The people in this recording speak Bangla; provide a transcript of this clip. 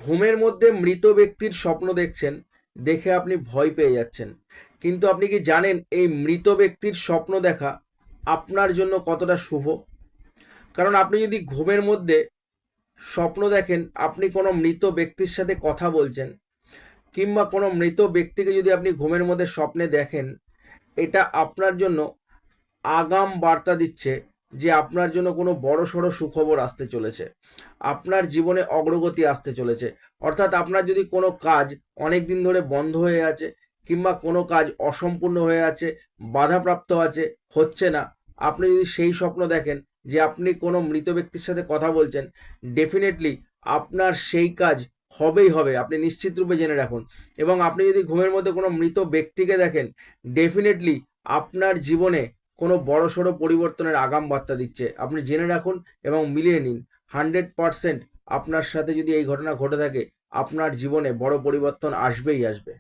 ঘুমের মধ্যে মৃত ব্যক্তির স্বপ্ন দেখছেন, দেখে আপনি ভয় পেয়ে যাচ্ছেন, কিন্তু আপনি কি জানেন এই মৃত ব্যক্তির স্বপ্ন দেখা আপনার জন্য কতটা শুভ? কারণ আপনি যদি ঘুমের মধ্যে স্বপ্ন দেখেন আপনি কোনো মৃত ব্যক্তির সাথে কথা বলছেন, কিংবা কোনো মৃত ব্যক্তিকে যদি আপনি ঘুমের মধ্যে স্বপ্নে দেখেন, এটা আপনার জন্য আগাম বার্তা দিচ্ছে যে আপনার জন্য কোনো বড়সড় সুখবর আসতে চলেছে, আপনার জীবনে অগ্রগতি আসতে চলেছে। অর্থাৎ আপনার যদি কোনো কাজ অনেক দিন ধরে বন্ধ হয়ে আছে, কিংবা কোনো কাজ অসম্পূর্ণ হয়ে আছে, বাধাপ্রাপ্ত আছে, হচ্ছে না, আপনি যদি সেই স্বপ্ন দেখেন যে আপনি কোনো মৃত ব্যক্তির সাথে কথা বলছেন, ডেফিনেটলি আপনার সেই কাজ হবেই হবে, আপনি নিশ্চিত রূপে জেনে রাখুন। এবং আপনি যদি ঘুমের মধ্যে কোনো মৃত ব্যক্তিকে দেখেন, ডেফিনেটলি আপনার জীবনে কোনো বড়সড় পরিবর্তনের আগাম বার্তা দিচ্ছে, আপনি জেনে রাখুন এবং মিলিয়ে নিন। 100% আপনার সাথে যদি এই ঘটনা ঘটে থাকে, আপনার জীবনে বড় পরিবর্তন আসবেই আসবে।